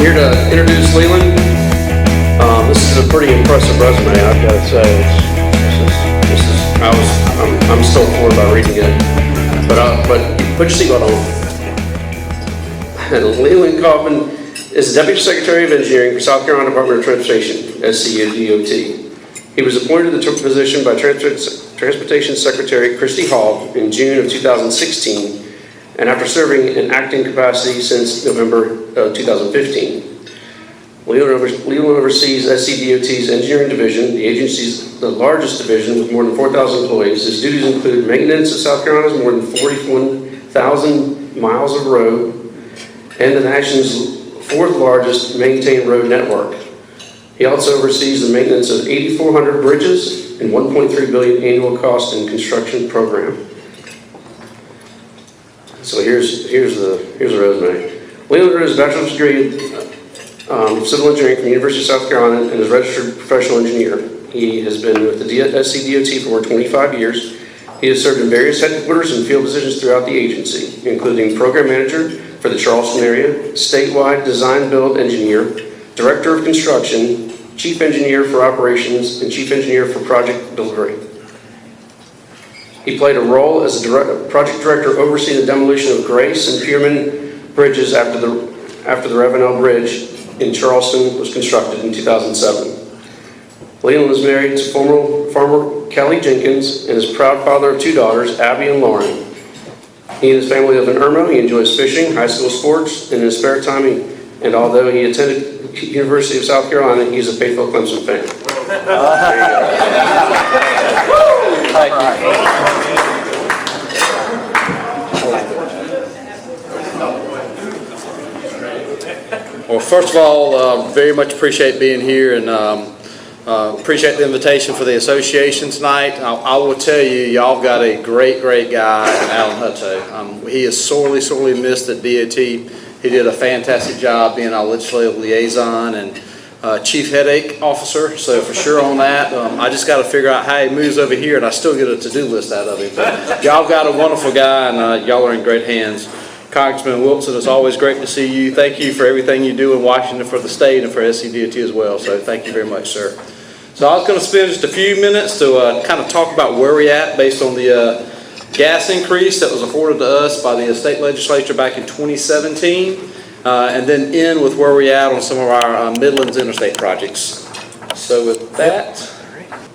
here to introduce Leland. This is a pretty impressive resume, I've got to say. I'm still floored by reading it. But put your seatbelt on. Leland Colvin is the Deputy Secretary of Engineering for South Carolina Department of Transportation, SCDOT. He was appointed to the position by Transportation Secretary Christy Hall in June of 2016, and after serving in acting capacity since November 2015. Leland oversees SCDOT's engineering division, the agency's the largest division with more than 4,000 employees. His duties include maintenance of South Carolina's more than 41,000 miles of road and the nation's fourth largest maintained road network. He also oversees the maintenance of 8,400 bridges and $1.3 billion annual cost and construction program. So here's the resume. Leland earned his bachelor's degree in civil engineering from the University of South Carolina and is a registered professional engineer. He has been with the SCDOT for over 25 years. He has served in various headquarters and field positions throughout the agency, including program manager for the Charleston area, statewide design build engineer, director of construction, chief engineer for operations, and chief engineer for project delivery. He played a role as a project director overseeing the demolition of Grace and Pierman bridges after the Ravenel Bridge in Charleston was constructed in 2007. Leland is married to former farmer Kelly Jenkins and is proud father of two daughters, Abby and Lauren. He and his family live in Irmo. He enjoys fishing, high school sports, and in his spare time, and although he attended University of South Carolina, he's a faithful Clemson fan. Well, first of all, very much appreciate being here and appreciate the invitation for the association tonight. I will tell you, y'all got a great guy in Alan Hutto. He is sorely missed at DOT. He did a fantastic job being our legislative liaison and chief headache officer, so for sure on that. I just got to figure out how he moves over here, and I still get a to-do list out of him. But y'all got a wonderful guy, and y'all are in great hands. Congressman Wilson, it's always great to see you. Thank you for everything you do in Washington for the state and for SCDOT as well, so thank you very much, sir. So I was going to spend just a few minutes to kind of talk about where we're at based on the gas increase that was afforded to us by the state legislature back in 2017, and then end with where we're at on some of our Midlands interstate projects. So with that,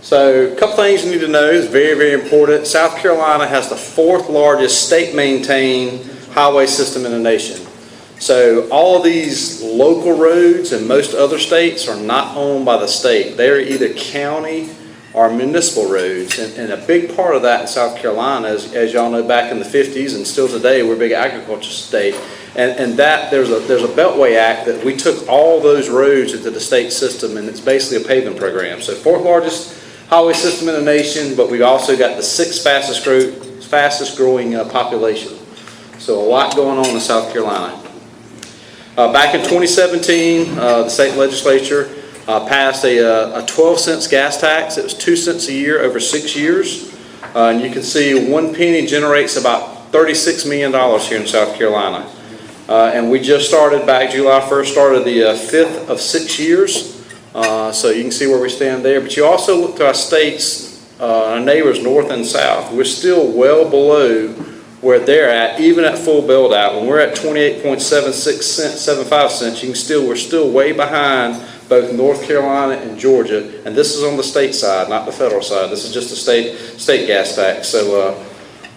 so a couple things you need to know is very important. South Carolina has the fourth largest state-maintained highway system in the nation. So all of these local roads in most other states are not owned by the state. They're either county or municipal roads. And a big part of that in South Carolina is, as y'all know, back in the 50s and still today, we're a big agriculture state. And that there's a Beltway Act that we took all those roads into the state system, and it's basically a paving program. So fourth largest highway system in the nation, but we've also got the sixth fastest growing population. So a lot going on in South Carolina. Back in 2017, the state legislature passed a 12 cents gas tax. It was 2 cents a year over 6 years. And you can see 1 penny generates about $36 million here in South Carolina. And we just started back July 1st, started the 5th of 6 years. So you can see where we stand there. But you also look to our states, our neighbors north and south. We're still well below where they're at, even at full build out. When we're at 28.75 cents, we're still way behind both North Carolina and Georgia, and this is on the state side, not the federal side. This is just a state gas tax. So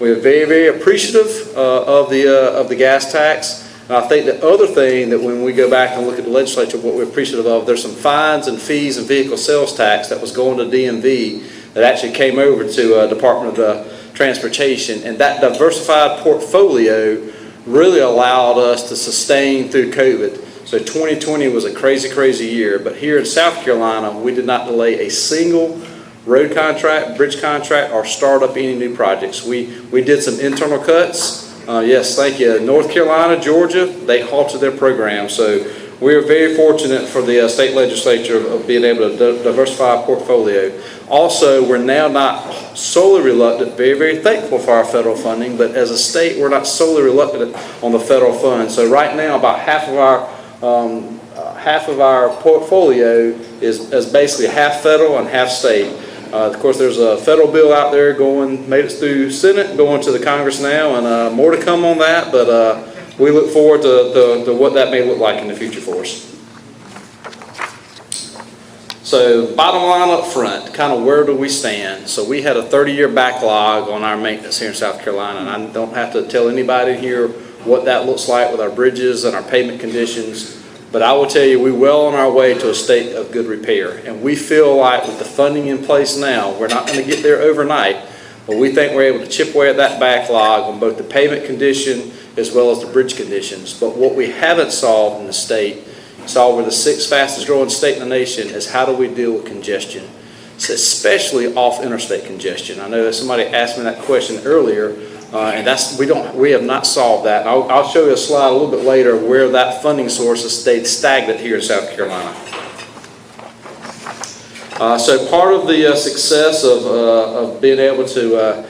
we're very appreciative of the gas tax. And I think the other thing that when we go back and look at the legislature, what we're appreciative of, there's some fines and fees and vehicle sales tax that was going to DMV that actually came over to Department of Transportation, and that diversified portfolio really allowed us to sustain through COVID. So 2020 was a crazy year, but here in South Carolina, we did not delay a single road contract, bridge contract, or start up any new projects. We did some internal cuts. Yes, thank you. North Carolina, Georgia, they halted their program. So we are very fortunate for the state legislature of being able to diversify our portfolio. Also, we're now not solely reluctant, very thankful for our federal funding, but as a state, we're not solely reluctant on the federal funds. So right now, about half of our half of our portfolio is basically half federal and half state. Of course, there's a federal bill out there made it through Senate, going to the Congress now, and more to come on that, but we look forward to what that may look like in the future for us. So bottom line up front, kind of where do we stand? So we had a 30-year backlog on our maintenance here in South Carolina, and I don't have to tell anybody here what that looks like with our bridges and our pavement conditions, but I will tell you we're well on our way to a state of good repair. And we feel like with the funding in place now, we're not going to get there overnight, but we think we're able to chip away at that backlog on both the pavement condition as well as the bridge conditions. But what we haven't solved in the state, we're the 6th fastest growing state in the nation, is how do we deal with congestion, so especially off interstate congestion. I know that somebody asked me that question earlier, and we have not solved that. I'll show you a slide a little bit later where that funding source has stayed stagnant here in South Carolina. So part of the success of being able to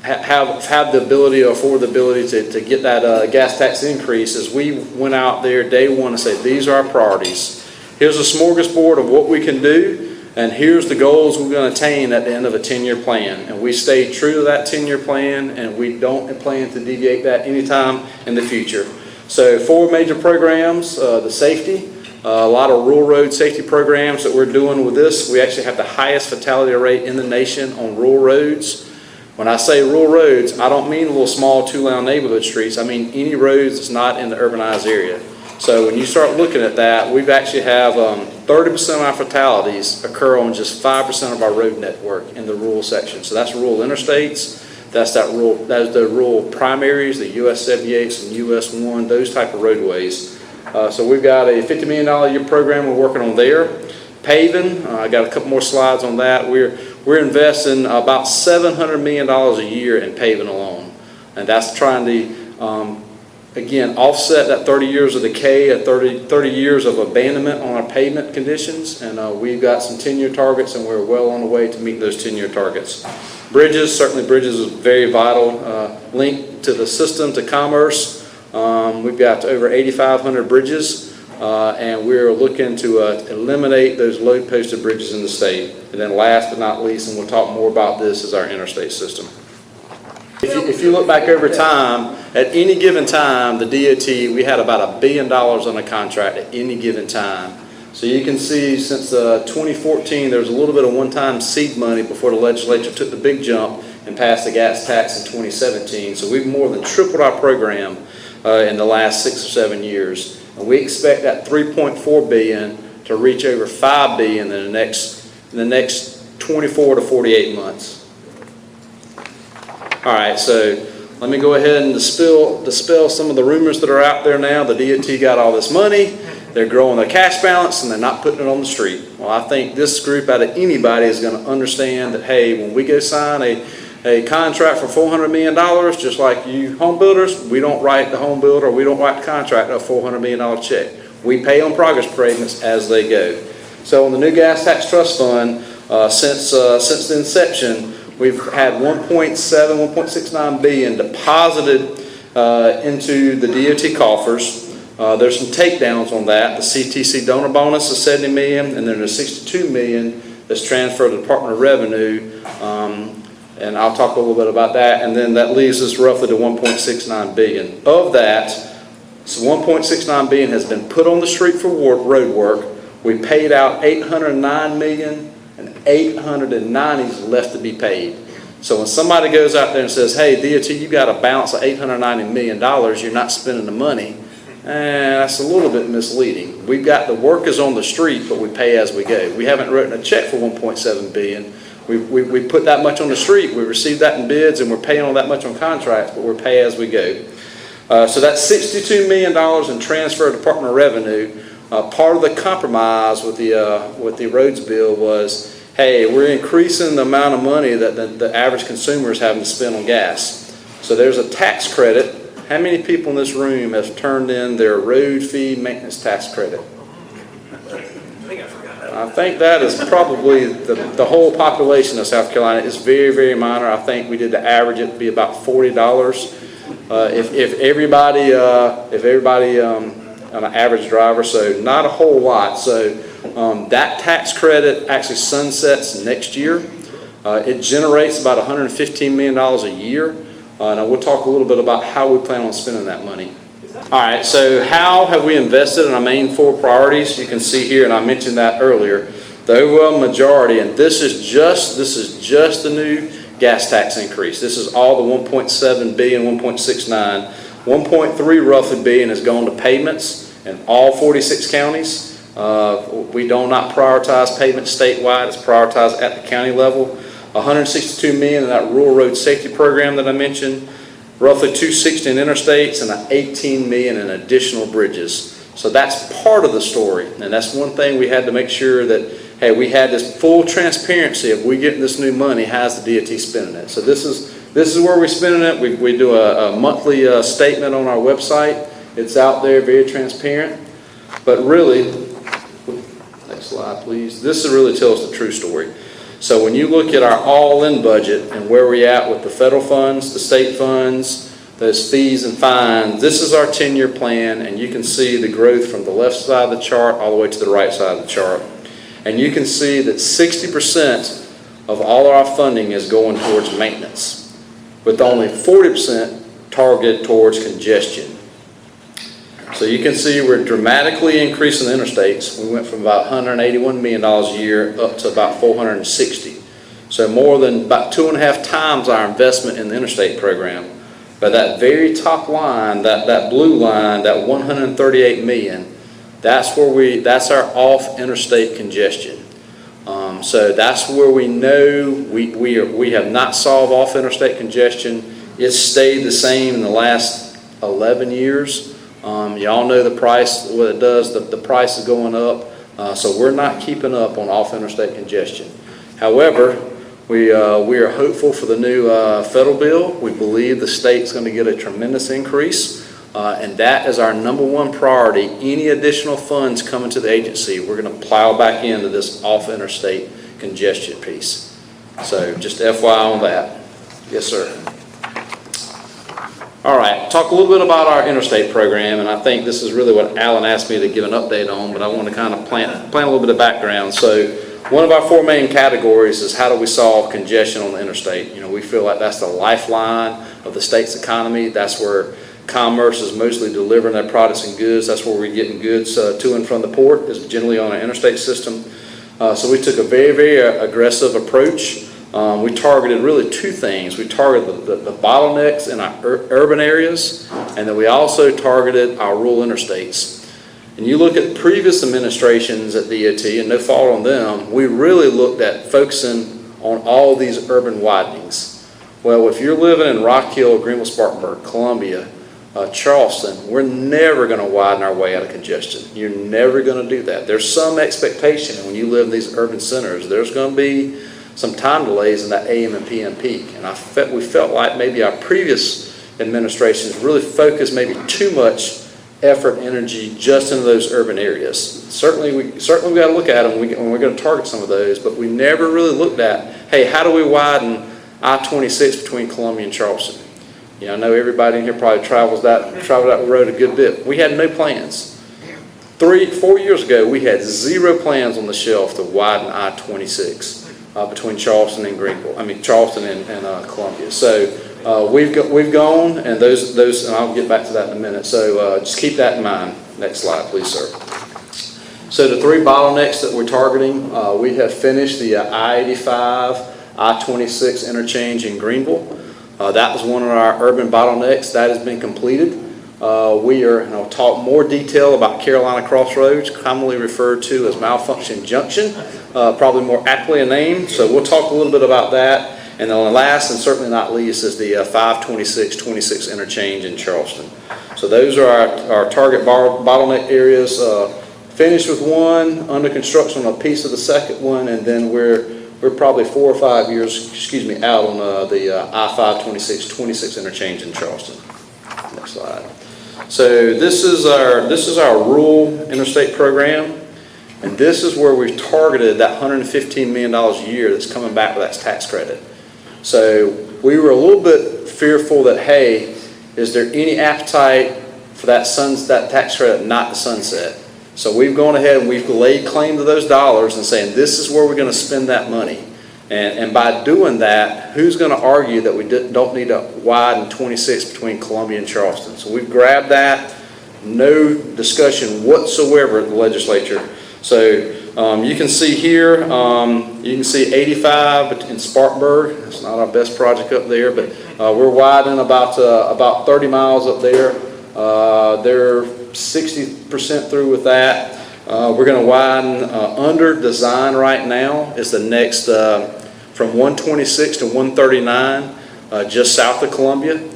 have the ability or afford the ability to get that gas tax increase is we went out there day one and said, these are our priorities. Here's a smorgasbord of what we can do, and here's the goals we're going to attain at the end of a 10-year plan. And we stay true to that 10-year plan, and we don't plan to deviate that anytime in the future. So 4 major programs, the safety, a lot of rural road safety programs that we're doing with this. We actually have the highest fatality rate in the nation on rural roads. When I say rural roads, I don't mean little small 2-lane neighborhood streets. I mean any roads that's not in the urbanized area. So when you start looking at that, we've actually have 30% of our fatalities occur on just 5% of our road network in the rural section. So that's rural interstates, that's the rural primaries, the US 78s and US 1, those type of roadways. So we've got a $50 million a year program we're working on there. Paving, I got a couple more slides on that. We're investing about $700 million a year in paving alone. And that's trying to, again, offset that 30 years of decay, 30 years of abandonment on our pavement conditions. And we've got some 10-year targets, and we're well on the way to meet those 10-year targets. Bridges, certainly bridges is very vital, link to the system, to commerce. We've got over 8,500 bridges. And we're looking to eliminate those load-posted bridges in the state. And then last but not least, and we'll talk more about this, is our interstate system. If you look back over time, at any given time, the DOT, we had about $1 billion on a contract at any given time. So you can see since 2014, there was a little bit of one-time seed money before the legislature took the big jump and passed the gas tax in 2017. So we've more than tripled our program in the last 6 or 7 years. And we expect that $3.4 billion to reach over $5 billion in the next 24 to 48 months. All right, so let me go ahead and dispel some of the rumors that are out there now. The DOT got all this money, they're growing their cash balance, and they're not putting it on the street. Well, I think this group out of anybody is going to understand that, hey, when we go sign a contract for $400 million, just like you home builders, we don't write the home builder, we don't write the contractor a $400 million check. We pay on progress payments as they go. So on the new gas tax trust fund, since the inception, we've had $1.69 billion deposited into the DOT coffers. There's some takedowns on that. The CTC donor bonus is $70 million, and then there's $62 million that's transferred to the Department of Revenue. And I'll talk a little bit about that, and then that leaves us roughly to $1.69 billion. Of that, so $1.69 billion has been put on the street for road work. We paid out $809 million, and $890 is left to be paid. So when somebody goes out there and says, hey, DOT, you got a balance of $890 million, you're not spending the money, that's a little bit misleading. We've got the work is on the street, but we pay as we go. We haven't written a check for $1.7 billion. We put that much on the street, we received that in bids, and we're paying on that much on contracts, but we're pay as we go. So that's $62 million in transfer to Department of Revenue. Part of the compromise with the roads bill was, hey, we're increasing the amount of money that the average consumer is having to spend on gas. So there's a tax credit. How many people in this room have turned in their road fee maintenance tax credit? I think that is probably the whole population of South Carolina is very, very minor. I think we did the average, it'd be about $40. If everybody on an average driver, so not a whole lot. So that tax credit actually sunsets next year. It generates about $115 million a year. Now we'll talk a little bit about how we plan on spending that money. All right, so how have we invested in our main 4 priorities? You can see here, and I mentioned that earlier, the overwhelming majority, and this is just the new gas tax increase. This is all the 1.7 billion, 1.69, 1.3 roughly billion has gone to pavements in all 46 counties. We do not prioritize payments statewide, it's prioritized at the county level. 162 million in that rural road safety program that I mentioned, roughly 260 in interstates, and 18 million in additional bridges. So that's part of the story, and that's one thing we had to make sure that, hey, we had this full transparency of we getting this new money, how's the DOT spending it. So this is where we're spending it. We do a monthly statement on our website. It's out there, very transparent. But really, next slide please, this really tells the true story. So when you look at our all-in budget and where we're at with the federal funds, the state funds, those fees and fines, this is our 10-year plan, and you can see the growth from the left side of the chart all the way to the right side of the chart. And you can see that 60% of all our funding is going towards maintenance, with only 40% targeted towards congestion. So you can see we're dramatically increasing the interstates. We went from about $181 million a year up to about $460. So more than about 2.5 times our investment in the interstate program. But that very top line, that blue line, that $138 million, that's our off interstate congestion. So that's where we know we have not solved off interstate congestion. It's stayed the same in the last 11 years. Y'all know the price, what it does, the price is going up. So we're not keeping up on off interstate congestion. However, we are hopeful for the new federal bill. We believe the state's going to get a tremendous increase. And that is our #1 priority. Any additional funds coming to the agency, we're going to plow back into this off interstate congestion piece. So just FYI on that. Yes, sir. All right, talk a little bit about our interstate program, and I think this is really what Alan asked me to give an update on, but I want to kind of plant a little bit of background. So one of our 4 main categories is how do we solve congestion on the interstate. You know, we feel like that's the lifeline of the state's economy. That's where commerce is mostly delivering their products and goods. That's where we're getting goods to and from the port, is generally on an interstate system. So we took a very, very aggressive approach. We targeted really 2 things. We targeted the bottlenecks in our urban areas, and then we also targeted our rural interstates. And you look at previous administrations at DOT, and no fault on them, we really looked at focusing on all these urban widenings. Well, if you're living in Rock Hill, Greenville, Spartanburg, Columbia, Charleston, we're never going to widen our way out of congestion. You're never going to do that. There's some expectation when you live in these urban centers, there's going to be some time delays in that AM and PM peak. And we felt like maybe our previous administrations really focused maybe too much effort and energy just into those urban areas. Certainly we got to look at them when we're going to target some of those, but we never really looked at, hey, how do we widen I-26 between Columbia and Charleston? You know, I know everybody in here probably traveled that road a good bit. We had no plans. 4 years ago, we had 0 plans on the shelf to widen I-26 between Charleston and Charleston and Columbia. So we've gone, and those, and I'll get back to that in a minute. So just keep that in mind. Next slide, please, sir. So the 3 bottlenecks that we're targeting, we have finished the I-85, I-26 interchange in Greenville. That was one of our urban bottlenecks. That has been completed. And I'll talk more detail about Carolina Crossroads, commonly referred to as Malfunction Junction, probably more aptly named. So we'll talk a little bit about that. And then last and certainly not least is the 526-26 interchange in Charleston. So those are our target bottleneck areas. Finished with one, under construction on a piece of the second one, and then we're probably 4 or 5 years, out on the I-526-26 interchange in Charleston. Next slide. So this is our rural interstate program, and this is where we've targeted that $115 million a year that's coming back with that tax credit. So we were a little bit fearful that, hey, is there any appetite for that tax credit not to sunset. So we've gone ahead and we've laid claim to those dollars and saying this is where we're going to spend that money. And by doing that, who's going to argue that we don't need to widen 26 between Columbia and Charleston? So we've grabbed that, no discussion whatsoever at the legislature. So you can see here, you can see 85 in Spartanburg. It's not our best project up there, but we're widening about 30 miles up there. They're 60% through with that. We're going to widen under design right now. Is the next from 126 to 139, just south of Columbia.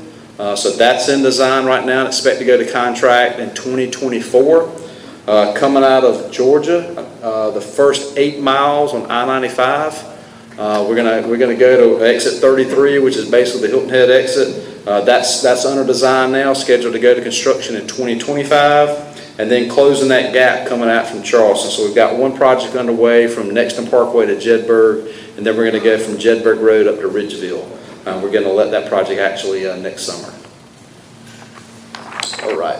So that's in design right now and expect to go to contract in 2024. Coming out of Georgia, the first 8 miles on I-95. We're gonna go to exit 33, which is basically the Hilton Head exit. That's under design now, scheduled to go to construction in 2025, and then closing that gap coming out from Charleston. So we've got one project underway from Nexton Parkway to Jedburgh, and then we're going to go from Jedburgh Road up to Ridgeville. We're going to let that project actually next summer. All right.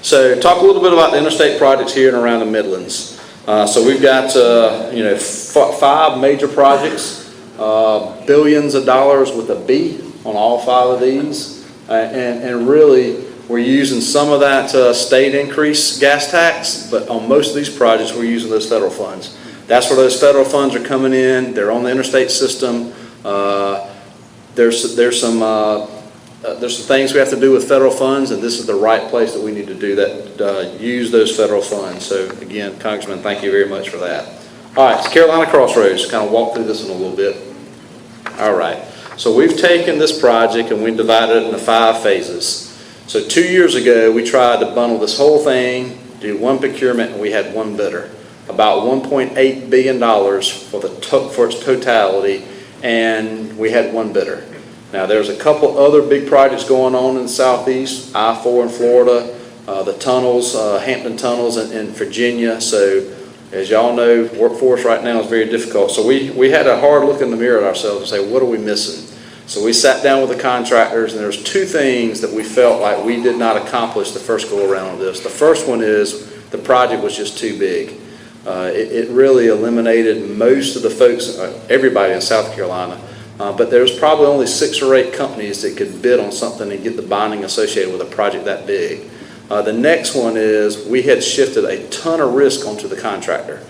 So talk a little bit about the interstate projects here and around the Midlands. So we've got 5 major projects, billions of dollars with a B on all 5 of these, and really we're using some of that state increase gas tax, but on most of these projects we're using those federal funds. That's where those federal funds are coming in. They're on the interstate system. There's some things we have to do with federal funds, and this is the right place that we need to do that, use those federal funds. So again, Congressman, thank you very much for that. All right, so Carolina Crossroads, kind of walk through this in a little bit. All right, so we've taken this project and we divided it into 5 phases. So 2 years ago, we tried to bundle this whole thing, do one procurement, and we had one bidder. About $1.8 billion for its totality, and we had one bidder. Now there's a couple other big projects going on in the southeast, I-4 in Florida, the tunnels, Hampton tunnels in Virginia. So as y'all know, workforce right now is very difficult. So we had a hard look in the mirror at ourselves and say, what are we missing? So we sat down with the contractors, and there's 2 things that we felt like we did not accomplish the first go around of this. The first one is the project was just too big. It really eliminated most of the folks, everybody in South Carolina, but there's probably only 6 or 8 companies that could bid on something and get the bonding associated with a project that big. The next one is we had shifted a ton of risk onto the contractor.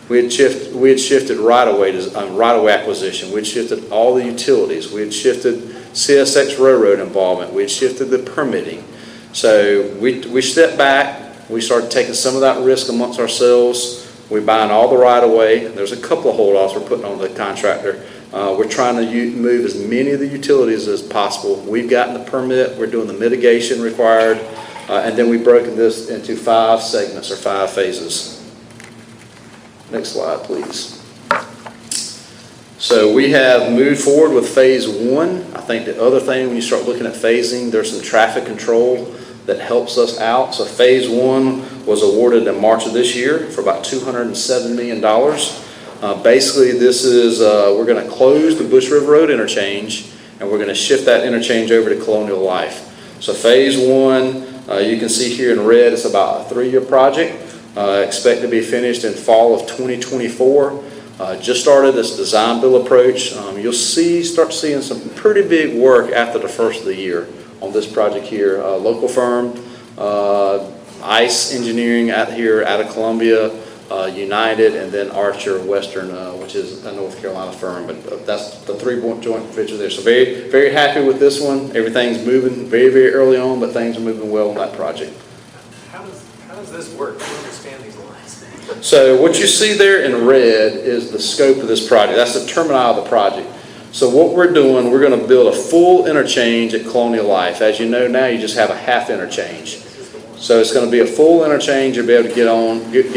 We had shifted right-of-way acquisition. We had shifted all the utilities. We had shifted CSX railroad involvement. We had shifted the permitting. So we stepped back. We started taking some of that risk amongst ourselves. We're buying all the right-of-way. There's a couple of hold-offs we're putting on the contractor. We're trying to move as many of the utilities as possible. We've gotten the permit. We're doing the mitigation required. And then we've broken this into 5 segments or 5 phases. Next slide, please. So we have moved forward with phase 1. I think the other thing when you start looking at phasing, there's some traffic control that helps us out. So phase 1 was awarded in March of this year for about $207 million. Basically, this is, we're going to close the Bush River Road interchange, and we're going to shift that interchange over to Colonial Life. So phase 1, you can see here in red, it's about a 3-year project. Expect to be finished in fall of 2024. Just started this design build approach. You'll start seeing some pretty big work after the first of the year on this project here. Local firm, ICE Engineering out of Columbia, United, and then Archer Western, which is a North Carolina firm. But that's the 3 joint venture there. So very, very happy with this one. Everything's moving very, very early on, but things are moving well on that project. How does this work? I don't understand these lines. So what you see there in red is the scope of this project. That's the terminal of the project. So what we're doing, we're going to build a full interchange at Colonial Life. As you know now, you just have a half interchange. So it's going to be a full interchange. You'll be able to get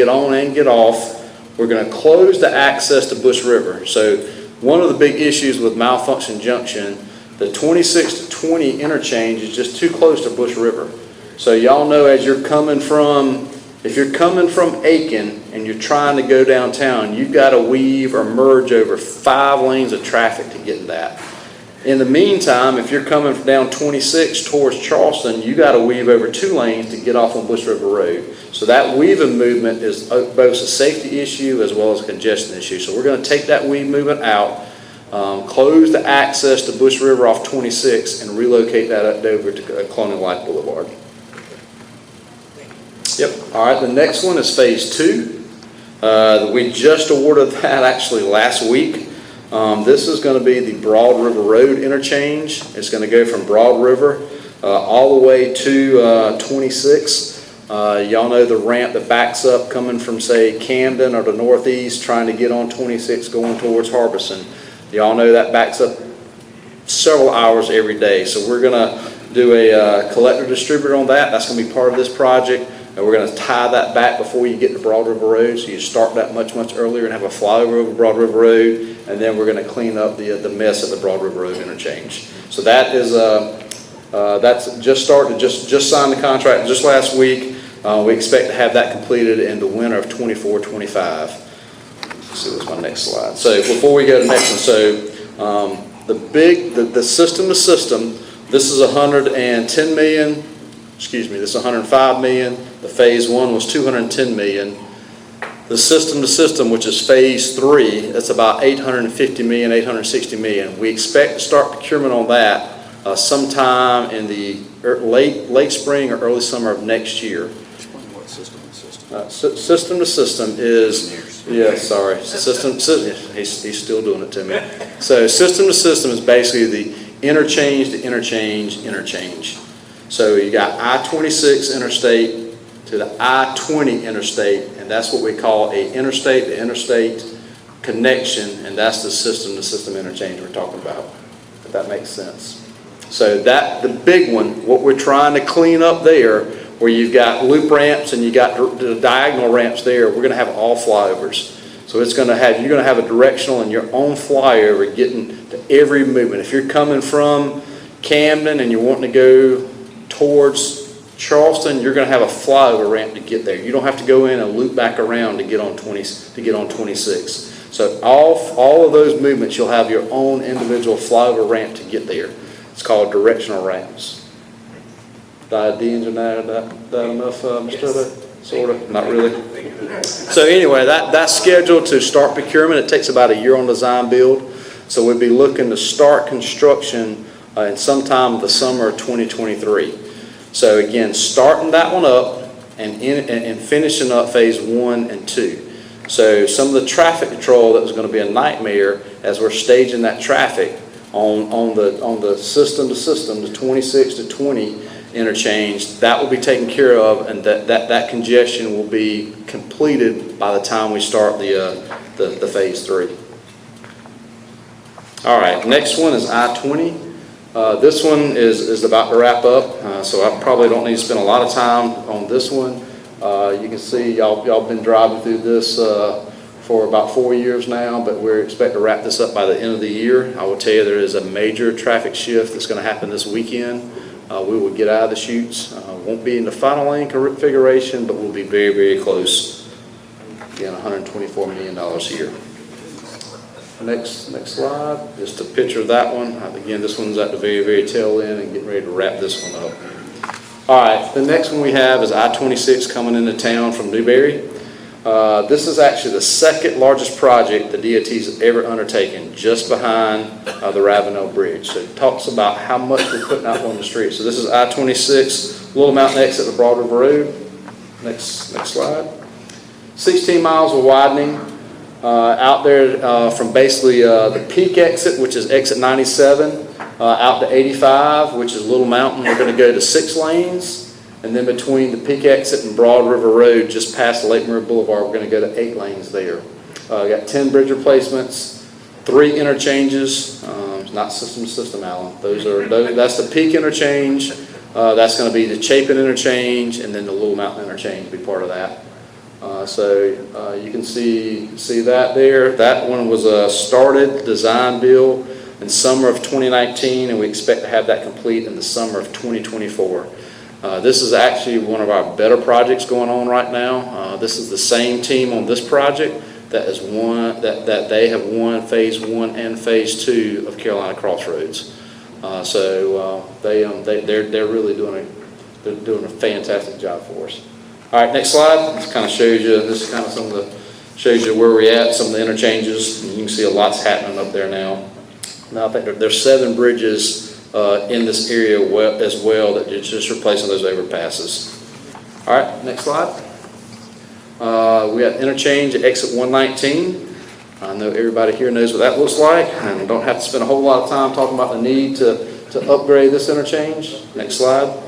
on and get off. We're going to close the access to Bush River. So one of the big issues with Malfunction Junction, the 26 to 20 interchange is just too close to Bush River. So y'all know as you're coming from, if you're coming from Aiken and you're trying to go downtown, you've got to weave or merge over 5 lanes of traffic to get to that. In the meantime, if you're coming down 26 towards Charleston, you got to weave over 2 lanes to get off on Bush River Road. So that weaving movement is both a safety issue as well as a congestion issue. So we're going to take that weave movement out, close the access to Bush River off 26, and relocate that over to Colonial Life Boulevard. Yep. All right. The next one is Phase 2. We just awarded that actually last week. This is going to be the Broad River Road interchange. It's going to go from Broad River all the way to 26. Y'all know the ramp that backs up coming from, say, Camden or the northeast, trying to get on 26 going towards Harbison. Y'all know that backs up several hours every day. So we're going to do a collector distributor on that. That's going to be part of this project. And we're going to tie that back before you get to Broad River Road. So you start that much earlier and have a flyover over Broad River Road. And then we're going to clean up the mess at the Broad River Road interchange. So that is that's just started, just signed the contract just last week. We expect to have that completed in the winter of 24-25. Let's see, what's my next slide? So before we go to the next one, so the system to system, this is 110 million. Excuse me, this is 105 million. The Phase 1 was 210 million. The system to system, which is Phase 3, that's about 850 million, 860 million. We expect to start procurement on that sometime in the late spring or early summer of next year. Explain what system to system. System to system is, yeah, sorry, system, he's still doing it to me. So system to system is basically the interchange to interchange. So you got I-26 interstate to the I-20 interstate, and that's what we call a interstate to interstate connection, and that's the system to system interchange we're talking about, if that makes sense. So that, the big one, what we're trying to clean up there, where you've got loop ramps and you got the diagonal ramps there, we're going to have all flyovers. So it's going to have, you're going to have a directional and your own flyover getting to every movement. If you're coming from Camden and you're wanting to go towards Charleston, you're going to have a flyover ramp to get there. You don't have to go in and loop back around to get on 26. So all of those movements, you'll have your own individual flyover ramp to get there. It's called directional ramps. Did I de-engineer that enough, Mr. Hood? Sort of, not really. So anyway, that's scheduled to start procurement. It takes about a year on design build. So we'll be looking to start construction in sometime the summer of 2023. So again, starting that one up and finishing up Phase 1 and 2. So some of the traffic control that was going to be a nightmare as we're staging that traffic on the system to system, the 26 to 20 interchange, that will be taken care of, and that congestion will be completed by the time we start the Phase 3. All right, next one is I-20. This one is about to wrap up, so I probably don't need to spend a lot of time on this one. You can see y'all been driving through this for about 4 years now, but we expect to wrap this up by the end of the year. I will tell you there is a major traffic shift that's going to happen this weekend. We will get out of the chutes. Won't be in the final lane configuration, but we'll be very, very close. Again, $124 million a year. Next slide, just a picture of that one. Again, this one's at the very, very tail end and getting ready to wrap this one up. All right, the next one we have is I-26 coming into town from Newberry. This is actually the second largest project the DOT's ever undertaken, just behind the Ravenel Bridge. So it talks about how much we're putting out on the street. So this is I-26, Little Mountain exit to Broad River Road. Next slide. 16 miles of widening. Out there from basically the peak exit, which is exit 97, out to 85, which is Little Mountain. We're going to go to 6 lanes. And then between the peak exit and Broad River Road, just past Lake Murray Boulevard, we're going to go to 8 lanes there. We got 10 bridge replacements, 3 interchanges. Not system to system, Alan. That's the peak interchange. That's going to be the Chapin interchange, and then the Little Mountain interchange will be part of that. So you can see that there. That one was started, design build in summer of 2019, and we expect to have that complete in the summer of 2024. This is actually one of our better projects going on right now. This is the same team on this project that they have won Phase 1 and Phase 2 of Carolina Crossroads. They're really doing a fantastic job for us. All right, next slide. This kind of shows you. This is kind of shows you where we're at. Some of the interchanges. And you can see a lot's happening up there now. Now I think there's 7 bridges in this area as well that are just replacing those overpasses. All right, next slide. We got interchange at exit 119. I know everybody here knows what that looks like, and don't have to spend a whole lot of time talking about the need to upgrade this interchange. Next slide.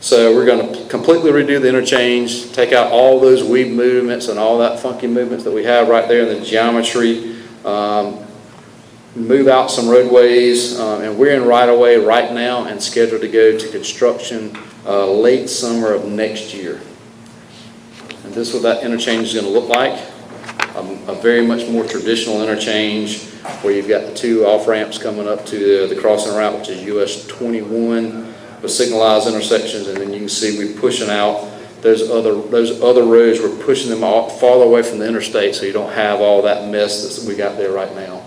So we're going to completely redo the interchange, take out all those weave movements and all that funky movements that we have right there in the geometry, move out some roadways, and we're in right-of-way right now and scheduled to go to construction late summer of next year. And this is what that interchange is going to look like. A very much more traditional interchange where you've got the 2 off-ramps coming up to the crossing route, which is US 21 with signalized intersections, and then you can see we're pushing out those other roads. We're pushing them farther away from the interstate so you don't have all that mess that we got there right now.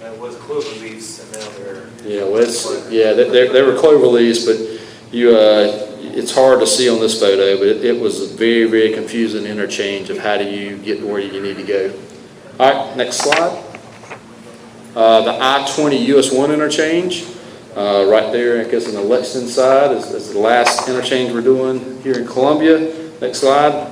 That was clover leaves, and now they're... Yeah, well, they were clover leaves, but it's hard to see on this photo, but it was a very, very confusing interchange of how do you get to where you need to go. All right, next slide. The I-20 US 1 interchange, right there, I guess on the Lexington side is the last interchange we're doing here in Columbia. Next slide.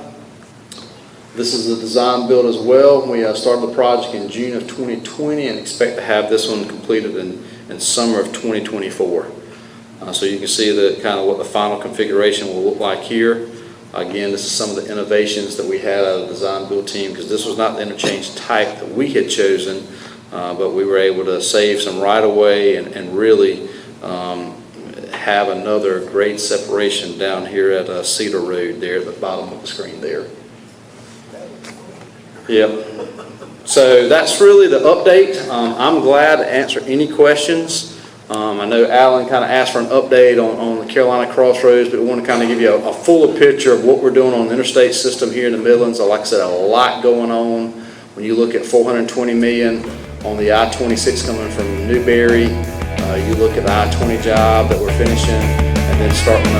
This is a design build as well. We started the project in June of 2020 and expect to have this one completed in summer of 2024. So you can see kind of what the final configuration will look like here. Again, this is some of the innovations that we had out of the design build team, because this was not the interchange type that we had chosen, but we were able to save some right-of-way and really have another grade separation down here at Cedar Road there at the bottom of the screen there. Yep. So that's really the update. I'm glad to answer any questions. I know Alan kind of asked for an update on the Carolina Crossroads, but we want to kind of give you a fuller picture of what we're doing on the interstate system here in the Midlands. Like I said, a lot going on. When you look at $420 million on the I-26 coming from Newberry, you look at the I-20 job that we're finishing, and then starting